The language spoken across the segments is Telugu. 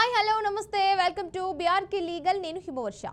హాయ్ హలో నమస్తే వెల్కమ్ టు బీఆర్కే లీగల్ నేను హిమవర్ష.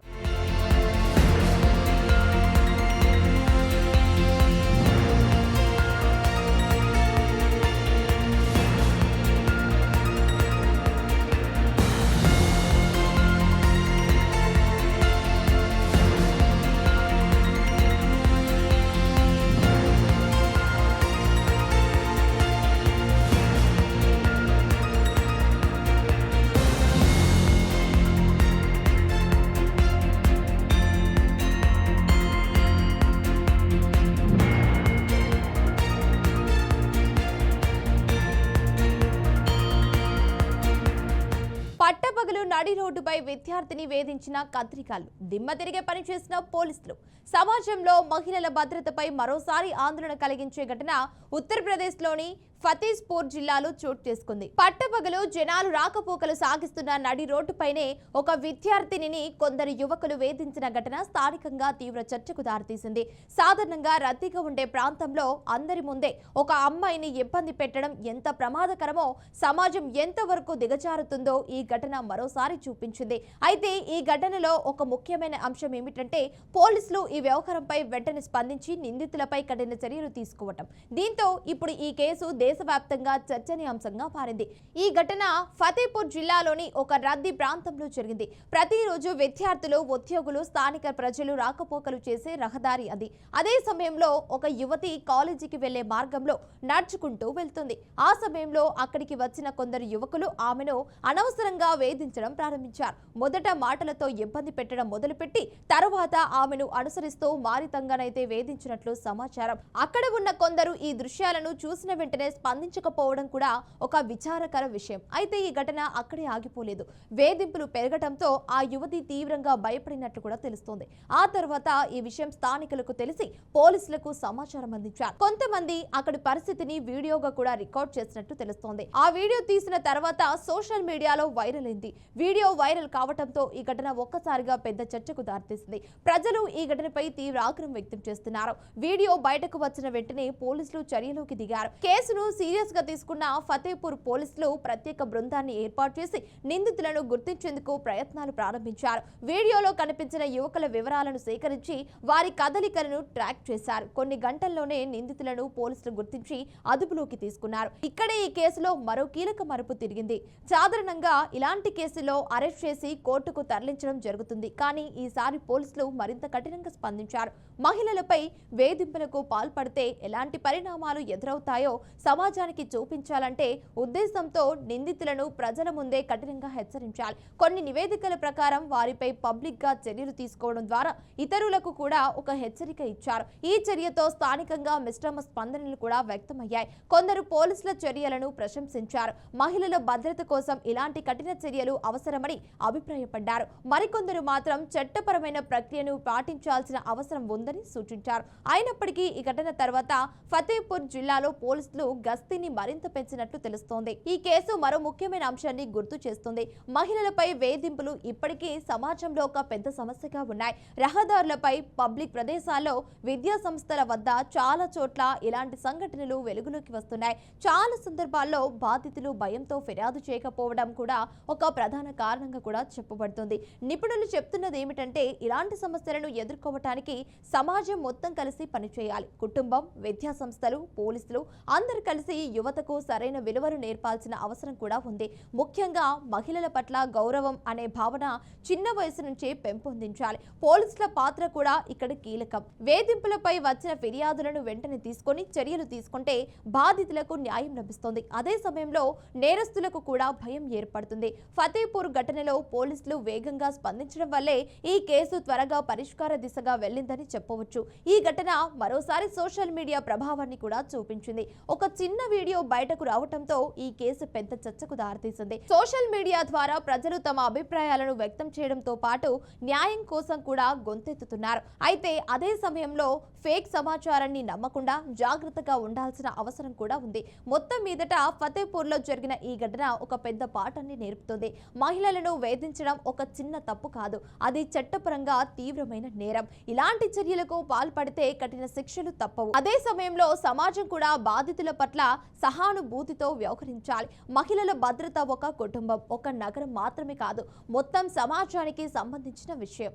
పట్టపగలు నడి రోడ్డుపై విద్యార్థిని వేధించిన కత్రికాలు, దిమ్మ తిరిగే పనిచేసిన పోలీసులు. సమాజంలో మహిళల భద్రతపై మరోసారి ఆందోళన కలిగించే ఘటన ఉత్తరప్రదేశ్లోని ఫతేపూర్ జిల్లాలో చోటు చేసుకుంది. పట్టపగలు జనాలు రాకపోకలు సాగిస్తున్న నడి రోడ్డుపైనే ఒక విద్యార్థినిని కొందరు యువకులు వేధించిన ఘటన స్థానికంగా తీవ్ర చర్చకు దారితీసింది. సాధారణంగా రద్దీగా ఉండే ప్రాంతంలో అందరి ముందే ఒక అమ్మాయిని ఇబ్బంది పెట్టడం ఎంత ప్రమాదకరమో, సమాజం ఎంతవరకు దిగజారుతుందో ఈ ఘటన మరోసారి చూపించింది. అయితే ఈ ఘటనలో ఒక ముఖ్యమైన అంశం ఏమిటంటే పోలీసులు ఈ వ్యవహారంపై వెంటనే స్పందించి నిందితులపై కఠిన చర్యలు తీసుకోవటం. దీంతో ఇప్పుడు ఈ కేసు దేశవ్యాప్తంగా చర్చనీయాంశంగా మారింది. ఈ ఘటన ఫతేపూర్ జిల్లాలోని ఒక రద్దీ ప్రాంతంలో జరిగింది. ప్రతిరోజు విద్యార్థులు, ఉద్యోగులు, స్థానిక ప్రజలు రాకపోకలు చేసే రహదారి అది. అదే సమయంలో ఒక యువతి కాలేజీకి వెళ్లే మార్గంలో నడుచుకుంటూ వెళ్తుంది. ఆ సమయంలో అక్కడికి వచ్చిన కొందరు యువకులు ఆమెను అనవసరంగా వేధించడం ప్రారంభించారు. మొదట మాటలతో ఇబ్బంది పెట్టడం మొదలుపెట్టి తరువాత ఆమెను అనుసరిస్తూ మారితంగానైతే వేధించినట్లు సమాచారం. అక్కడ ఉన్న కొందరు ఈ దృశ్యాలను చూసిన వెంటనే స్పందించకపోవడం కూడా ఒక విచారకర విషయం. అయితే ఈ ఘటన అక్కడే ఆగిపోలేదు. వేధింపులు పెరగడంతో ఆ యువతి తీవ్రంగా భయపడినట్లు కూడా తెలుస్తోంది. ఆ తర్వాత ఈ విషయం స్థానికులకు తెలిసి పోలీసులకు సమాచారం అందించారు. కొంతమంది అక్కడి పరిస్థితిని వీడియోగా కూడా రికార్డ్ చేసినట్టు తెలుస్తోంది. ఆ వీడియో తీసిన తర్వాత సోషల్ మీడియాలో వైరల్ అయింది. వీడియో వైరల్ కావడంతో ఈ ఘటన ఒక్కసారిగా పెద్ద చర్చకు దారితీసింది. ప్రజలు ఈ ఘటనపై తీవ్ర ఆగ్రహం వ్యక్తం చేస్తున్నారు. వీడియో బయటకు వచ్చిన వెంటనే పోలీసులు చర్యలోకి దిగారు. కేసును సీరియస్ గా తీసుకున్న ఫతేపూర్ పోలీసులు ప్రత్యేక బృందాన్ని ఏర్పాటు చేసి నిందితులను గుర్తించేందుకు ప్రయత్నాలు ప్రారంభించారు. వీడియోలో కనిపించిన యువకుల వివరాలను సేకరించి వారి కదలికలను ట్రాక్ చేశారు. కొన్ని గంటల్లోనే నిందితులను పోలీసులు గుర్తించి అదుపులోకి తీసుకున్నారు. ఇక్కడే ఈ కేసులో మరో కీలక మలుపు తిరిగింది. సాధారణంగా ఇలాంటి కేసులో అరెస్ట్ చేసి కోర్టుకు తరలించడం జరుగుతుంది. కానీ ఈసారి పోలీసులు మరింత కఠినంగా స్పందించారు. మహిళలపై వేధింపులకు పాల్పడితే ఎలాంటి పరిణామాలు ఎదురవుతాయో సమాజానికి చూపించాలంటే ఉద్దేశంతో నిందితులను ప్రజల ముందే కఠినంగా హెచ్చరించాలి. కొన్ని నివేదికల ప్రకారం వారిపై పబ్లిక్ గా చర్యలు తీసుకోవడం ద్వారా ఇతరులకు కూడా ఒక హెచ్చరిక ఇచ్చారు. ఈ చర్యతో స్థానికంగా మిశ్రమ స్పందనలు కూడా వ్యక్తమయ్యాయి. కొందరు పోలీసుల చర్యలను ప్రశంసించారు. మహిళల భద్రత కోసం ఇలాంటి కఠిన చర్యలు అవసరమని అభిప్రాయపడ్డారు. మరికొందరు మాత్రం చట్టపరమైన ప్రక్రియను పాటించాల్సిన అవసరం ఉందని సూచించారు. అయినప్పటికీ ఈ ఘటన తర్వాత ఫతేపూర్ జిల్లాలో పోలీసులు గస్తీని మరింత పెంచినట్లు తెలుస్తోంది. ఈ కేసు మరో ముఖ్యమైన అంశాన్ని గుర్తు చేస్తుంది. మహిళలపై వేధింపులు ఇప్పటికీ సమాజంలో ఒక పెద్ద సమస్యగా ఉన్నాయి. రహదారులపై, పబ్లిక్ ప్రదేశాల్లో, విద్యా సంస్థల వద్ద చాలా చోట్ల ఇలాంటి సంఘటనలు వెలుగులోకి వస్తున్నాయి. చాలా సందర్భాల్లో బాధితులు భయంతో ఫిర్యాదు చేయకపోవడం కూడా ఒక ప్రధాన కారణంగా కూడా చెప్పబడుతుంది. నిపుణులు చెప్తున్నది ఏమిటంటే ఇలాంటి సమస్యలను ఎదుర్కోవటానికి సమాజం మొత్తం కలిసి పనిచేయాలి. కుటుంబం, విద్యా సంస్థలు, పోలీసులు అందరూ కలిసి యువతకు సరైన విలువలు నేర్పాల్సిన అవసరం కూడా ఉంది. ముఖ్యంగా మహిళల పట్ల గౌరవం అనే భావన చిన్న వయసు నుంచే పెంపొందించాలి. పోలీసుల పాత్ర కూడా ఇక్కడ కీలకం. వేధింపులపై వచ్చిన ఫిర్యాదులను వెంటనే తీసుకొని చర్యలు తీసుకుంటే బాధితులకు న్యాయం లభిస్తుంది. అదే సమయంలో నేరస్తులకు కూడా భయం ఏర్పడుతుంది. ఫతేపూర్ ఘటనలో పోలీసులు వేగంగా స్పందించడం వల్లే ఈ కేసు త్వరగా పరిష్కార దిశగా వెళ్ళిందని చెప్పవచ్చు. ఈ ఘటన మరోసారి సోషల్ మీడియా ప్రభావాన్ని కూడా చూపించింది. ఒక చిన్న వీడియో బయటకు రావడంతో ఈ కేసు పెద్ద చర్చకు దారితీసింది. సోషల్ మీడియా ద్వారా ప్రజలు తమ అభిప్రాయాలను వ్యక్తం చేయడంతో పాటు న్యాయం కోసం కూడా గొంతెత్తుతున్నారు. అయితే అదే సమయంలో ఫేక్ సమాచారాన్ని నమ్మకుండా జాగ్రత్తగా ఉండాల్సిన అవసరం కూడా ఉంది. మొత్తం మీదట ఫతేపూర్లో జరిగిన ఈ ఘటన ఒక పెద్ద పాఠాన్ని నేర్పుతుంది. మహిళలను వేధించడం ఒక చిన్న తప్పు కాదు, అది చట్టపరంగా తీవ్రమైన నేరం. ఇలాంటి చర్యలకు పాల్పడితే కఠిన శిక్షలు తప్పవు. అదే సమయంలో సమాజం కూడా బాధితుల పట్ల సహానుభూతితో వ్యవహరించాలి. మహిళల భద్రత ఒక కుటుంబం, ఒక నగరం మాత్రమే కాదు, మొత్తం సమాజానికి సంబంధించిన విషయం.